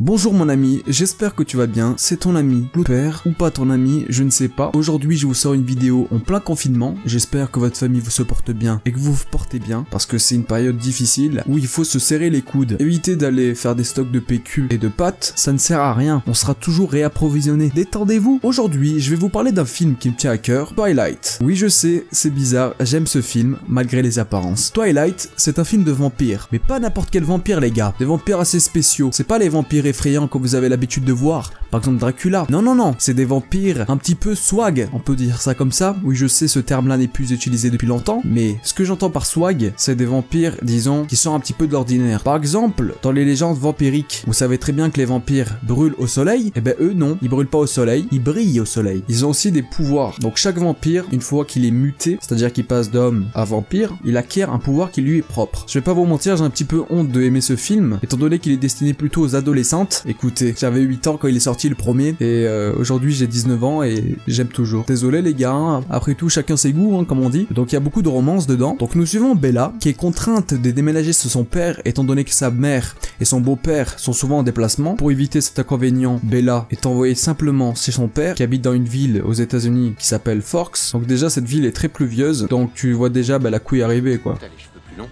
Bonjour mon ami, j'espère que tu vas bien, c'est ton ami Blooper, ou pas ton ami, je ne sais pas. Aujourd'hui je vous sors une vidéo en plein confinement, j'espère que votre famille vous se porte bien et que vous vous portez bien, parce que c'est une période difficile où il faut se serrer les coudes. Évitez d'aller faire des stocks de PQ et de pâtes, ça ne sert à rien, on sera toujours réapprovisionné. Détendez-vous. Aujourd'hui je vais vous parler d'un film qui me tient à cœur, Twilight. Oui je sais, c'est bizarre, j'aime ce film, malgré les apparences. Twilight, c'est un film de vampires, mais pas n'importe quel vampire les gars, des vampires assez spéciaux, c'est pas les vampires effrayants que vous avez l'habitude de voir, par exemple Dracula. Non, c'est des vampires un petit peu swag, on peut dire ça comme ça. Oui je sais, ce terme là n'est plus utilisé depuis longtemps, mais ce que j'entends par swag, c'est des vampires, disons, qui sont un petit peu de l'ordinaire. Par exemple, dans les légendes vampiriques, vous savez très bien que les vampires brûlent au soleil, et ben eux non, ils brûlent pas au soleil, ils brillent au soleil. Ils ont aussi des pouvoirs, donc chaque vampire, une fois qu'il est muté, c'est-à-dire qu'il passe d'homme à vampire, il acquiert un pouvoir qui lui est propre. Je vais pas vous mentir, j'ai un petit peu honte de aimer ce film, étant donné qu'il est destiné plutôt aux adolescents. Écoutez, j'avais 8 ans quand il est sorti le premier, et aujourd'hui j'ai 19 ans et j'aime toujours. Désolé les gars, hein, après tout chacun ses goûts, hein, comme on dit. Donc il y a beaucoup de romances dedans. Donc nous suivons Bella, qui est contrainte de déménager chez son père, étant donné que sa mère et son beau-père sont souvent en déplacement. Pour éviter cet inconvénient, Bella est envoyée simplement chez son père, qui habite dans une ville aux États-Unis qui s'appelle Forks. Donc déjà cette ville est très pluvieuse, donc tu vois déjà la couille arriver quoi. T'as les cheveux plus longs?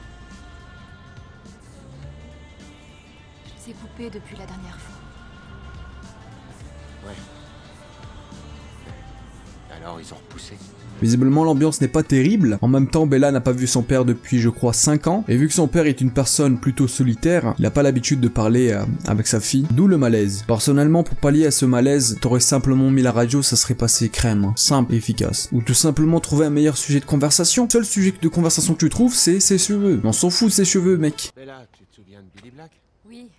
C'est coupé depuis la dernière fois. Ouais. Alors ils ont repoussé. Visiblement l'ambiance n'est pas terrible, en même temps Bella n'a pas vu son père depuis je crois 5 ans, et vu que son père est une personne plutôt solitaire, il n'a pas l'habitude de parler avec sa fille, d'où le malaise. Personnellement pour pallier à ce malaise, t'aurais simplement mis la radio, ça serait passé crème, hein. Simple et efficace. Ou tout simplement trouver un meilleur sujet de conversation. Le seul sujet de conversation que tu trouves c'est ses cheveux. On s'en fout de ses cheveux mec. Bella, tu te souviens de Billy Black? Oui.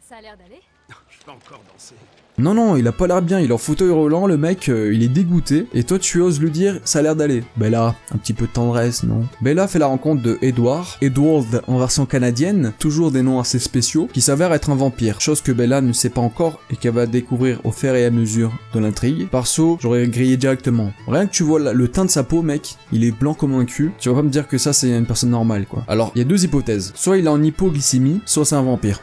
Ça a l'air d'aller. Je vais encore danser. Non, il a pas l'air bien, il est en fauteuil roulant, le mec, il est dégoûté, et toi tu oses lui dire, ça a l'air d'aller. Bella, un petit peu de tendresse, non? Bella fait la rencontre de Edward en version canadienne, toujours des noms assez spéciaux, qui s'avère être un vampire, chose que Bella ne sait pas encore, et qu'elle va découvrir au fur et à mesure de l'intrigue. Perso, j'aurais grillé directement. Rien que tu vois le teint de sa peau, mec, il est blanc comme un cul, tu vas pas me dire que ça c'est une personne normale, quoi. Alors, il y a deux hypothèses, soit il est en hypoglycémie, soit c'est un vampire.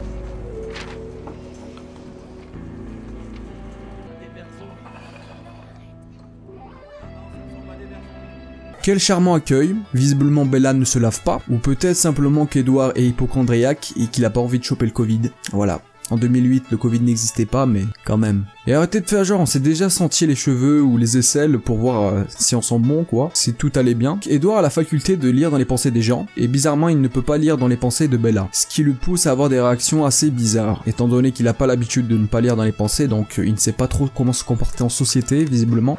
Quel charmant accueil, visiblement Bella ne se lave pas, ou peut-être simplement qu'Edward est hypochondriaque et qu'il a pas envie de choper le Covid. Voilà. En 2008, le Covid n'existait pas, mais quand même. Et arrêtez de faire genre, on s'est déjà senti les cheveux ou les aisselles pour voir si on sent bon, quoi, si tout allait bien. Edward a la faculté de lire dans les pensées des gens, et bizarrement, il ne peut pas lire dans les pensées de Bella. Ce qui le pousse à avoir des réactions assez bizarres, étant donné qu'il a pas l'habitude de ne pas lire dans les pensées, donc il ne sait pas trop comment se comporter en société, visiblement.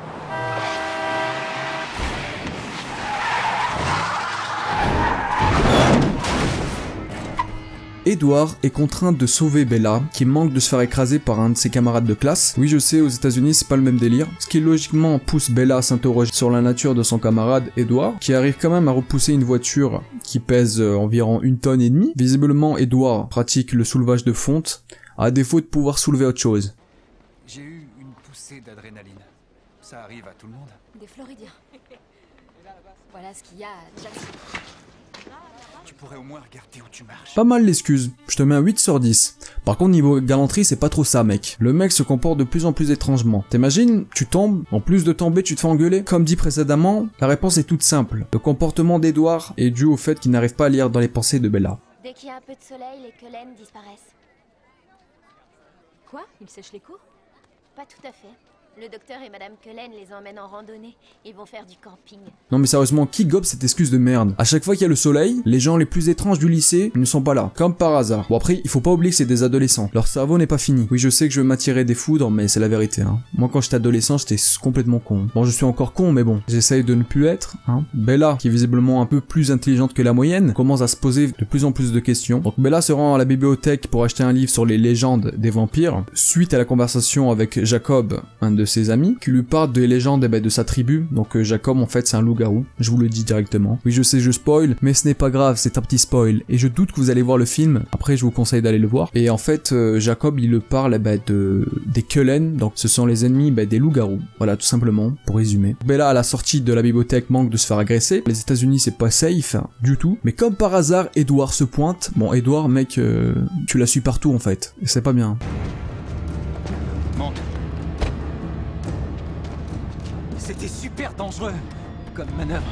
Edward est contraint de sauver Bella, qui manque de se faire écraser par un de ses camarades de classe. Oui, je sais, aux États-Unis c'est pas le même délire. Ce qui logiquement pousse Bella à s'interroger sur la nature de son camarade Edward, qui arrive quand même à repousser une voiture qui pèse environ 1,5 tonnes. Visiblement, Edward pratique le soulevage de fonte, à défaut de pouvoir soulever autre chose. J'ai eu une poussée d'adrénaline. Ça arrive à tout le monde. Des Floridiens. Voilà ce qu'il y a à Jackson. Tu pourrais au moins regarder où tu marches. Pas mal l'excuse, je te mets un 8 sur 10. Par contre niveau galanterie c'est pas trop ça mec. Le mec se comporte de plus en plus étrangement. T'imagines, tu tombes, en plus de tomber tu te fais engueuler. Comme dit précédemment, la réponse est toute simple. Le comportement d'Edward est dû au fait qu'il n'arrive pas à lire dans les pensées de Bella. Dès qu'il y a un peu de soleil, les quelaines disparaissent. Quoi? Il sèche les cours? Pas tout à fait. Le docteur et Madame Cullen les emmènent en randonnée. Ils vont faire du camping. Non mais sérieusement, qui gobe cette excuse de merde? À chaque fois qu'il y a le soleil, les gens les plus étranges du lycée ne sont pas là, comme par hasard. Bon après, il faut pas oublier que c'est des adolescents. Leur cerveau n'est pas fini. Oui, je sais que je vais m'attirer des foudres, mais c'est la vérité, hein. Moi quand j'étais adolescent, j'étais complètement con. Bon, je suis encore con, mais bon, j'essaye de ne plus l'être, hein. Bella, qui est visiblement un peu plus intelligente que la moyenne, commence à se poser de plus en plus de questions. Donc Bella se rend à la bibliothèque pour acheter un livre sur les légendes des vampires. Suite à la conversation avec Jacob, un de ses amis, qui lui parle des légendes de sa tribu. Donc Jacob en fait c'est un loup-garou, je vous le dis directement. Oui je sais je spoil, mais ce n'est pas grave, c'est un petit spoil. Et je doute que vous allez voir le film, après je vous conseille d'aller le voir. Et en fait Jacob il le parle des Cullen, donc ce sont les ennemis des loups-garous. Voilà tout simplement, pour résumer. Bella à la sortie de la bibliothèque manque de se faire agresser. Les États-Unis c'est pas safe du tout. Mais comme par hasard, Edward se pointe. Bon Edward mec, tu la suis partout en fait. Et c'est pas bien. Monte. C'était super dangereux comme manœuvre.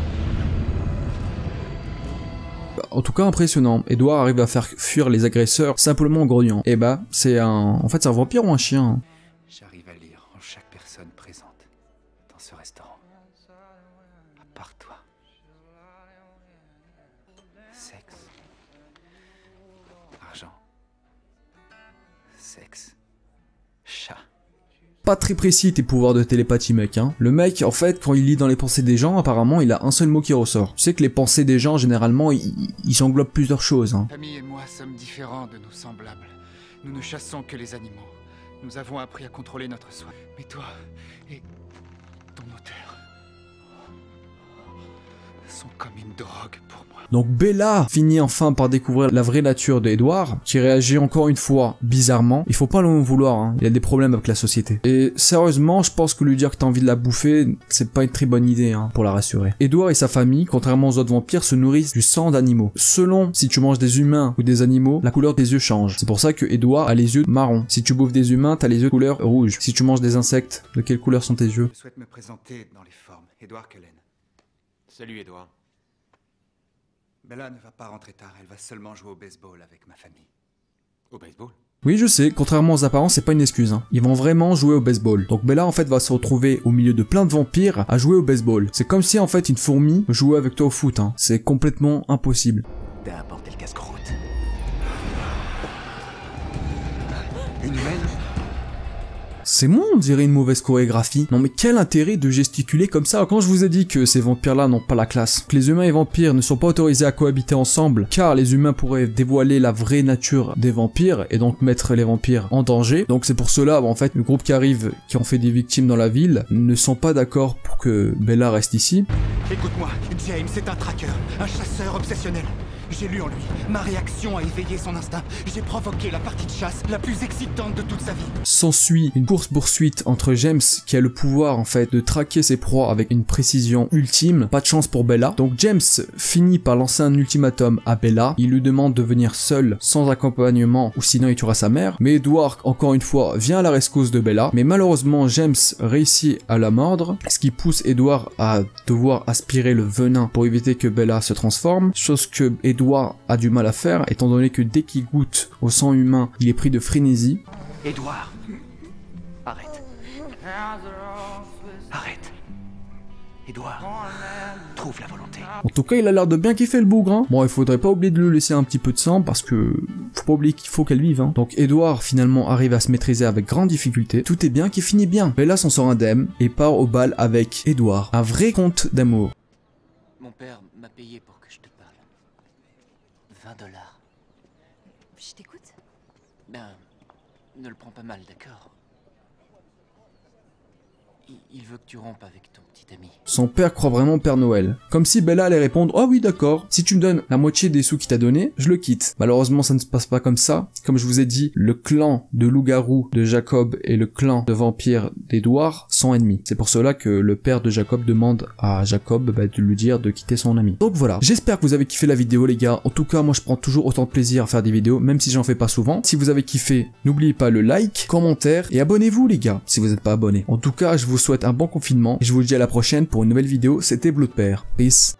En tout cas impressionnant, Edward arrive à faire fuir les agresseurs simplement en grognant. Et c'est un... En fait c'est un vampire ou un chien? J'arrive à lire en chaque personne présente dans ce restaurant. À part toi. Sexe. Argent. Sexe. Chat. Pas très précis tes pouvoirs de télépathie mec hein. Le mec en fait quand il lit dans les pensées des gens apparemment il a un seul mot qui ressort. Tu sais que les pensées des gens généralement ils englobent plusieurs choses hein. Famille et moi sommes différents de nos semblables. Nous ne chassons que les animaux. Nous avons appris à contrôler notre soin. Mais toi et ton auteur sont comme une drogue pour moi. Donc Bella finit enfin par découvrir la vraie nature d'Edward, qui réagit encore une fois bizarrement. Il faut pas le vouloir, hein. Il y a des problèmes avec la société. Et sérieusement, je pense que lui dire que t'as envie de la bouffer, c'est pas une très bonne idée hein, pour la rassurer. Edward et sa famille, contrairement aux autres vampires, se nourrissent du sang d'animaux. Selon si tu manges des humains ou des animaux, la couleur des yeux change. C'est pour ça que Edward a les yeux marrons. Si tu bouffes des humains, t'as les yeux de couleur rouge. Si tu manges des insectes, de quelle couleur sont tes yeux? Je souhaite me présenter dans les formes. Edward Cullen. Salut, Edward. Bella ne va pas rentrer tard, elle va seulement jouer au baseball avec ma famille. Au baseball? Oui je sais, contrairement aux apparences c'est pas une excuse hein. Ils vont vraiment jouer au baseball. Donc Bella en fait va se retrouver au milieu de plein de vampires à jouer au baseball. C'est comme si en fait une fourmi jouait avec toi au foot hein. C'est complètement impossible. T'as apporté le casse-croûte. Une humaine? C'est moi on dirait une mauvaise chorégraphie. Non mais quel intérêt de gesticuler comme ça? Quand je vous ai dit que ces vampires là n'ont pas la classe, que les humains et vampires ne sont pas autorisés à cohabiter ensemble car les humains pourraient dévoiler la vraie nature des vampires et donc mettre les vampires en danger. Donc c'est pour cela en fait le groupe qui arrive, qui ont fait des victimes dans la ville, ne sont pas d'accord pour que Bella reste ici. Écoute-moi, James est un traqueur, un chasseur obsessionnel. J'ai lu en lui. Ma réaction a éveillé son instinct. J'ai provoqué la partie de chasse la plus excitante de toute sa vie. S'ensuit une course-poursuite entre James, qui a le pouvoir en fait de traquer ses proies avec une précision ultime. Pas de chance pour Bella. Donc James finit par lancer un ultimatum à Bella. Il lui demande de venir seul, sans accompagnement, ou sinon il tuera sa mère. Mais Edward, encore une fois, vient à la rescousse de Bella. Mais malheureusement, James réussit à la mordre, ce qui pousse Edward à devoir aspirer le venin pour éviter que Bella se transforme. Chose que Edward a du mal à faire, étant donné que dès qu'il goûte au sang humain, il est pris de frénésie. Edward, arrête. Arrête. Edward, trouve la volonté. En tout cas, il a l'air de bien kiffer le bougre, hein. Bon, il faudrait pas oublier de lui laisser un petit peu de sang, parce que faut pas oublier qu'il faut qu'elle vive, hein. Donc Edward, finalement, arrive à se maîtriser avec grande difficulté. Tout est bien qui finit bien. Bella s'en sort indemne, et part au bal avec Edward. Un vrai conte d'amour. Mon père m'a payé pour que je te parle. $20. Je t'écoute. Ben, ne le prends pas mal, d'accord? Il veut que tu rompes avec ton petit ami. Son père croit vraiment au Père Noël. Comme si Bella allait répondre « Oh oui d'accord, si tu me donnes la moitié des sous qu'il t'a donné, je le quitte. » Malheureusement ça ne se passe pas comme ça. Comme je vous ai dit, le clan de loup-garou de Jacob et le clan de vampires d'Edward sont ennemis. C'est pour cela que le père de Jacob demande à Jacob de lui dire de quitter son ami. Donc voilà, j'espère que vous avez kiffé la vidéo les gars. En tout cas moi je prends toujours autant de plaisir à faire des vidéos, même si j'en fais pas souvent. Si vous avez kiffé, n'oubliez pas le like, commentaire et abonnez-vous les gars, si vous n'êtes pas abonnés. En tout cas je vous souhaite un bon confinement et je vous dis à la prochaine pour une nouvelle vidéo. C'était Blue de Père. Peace.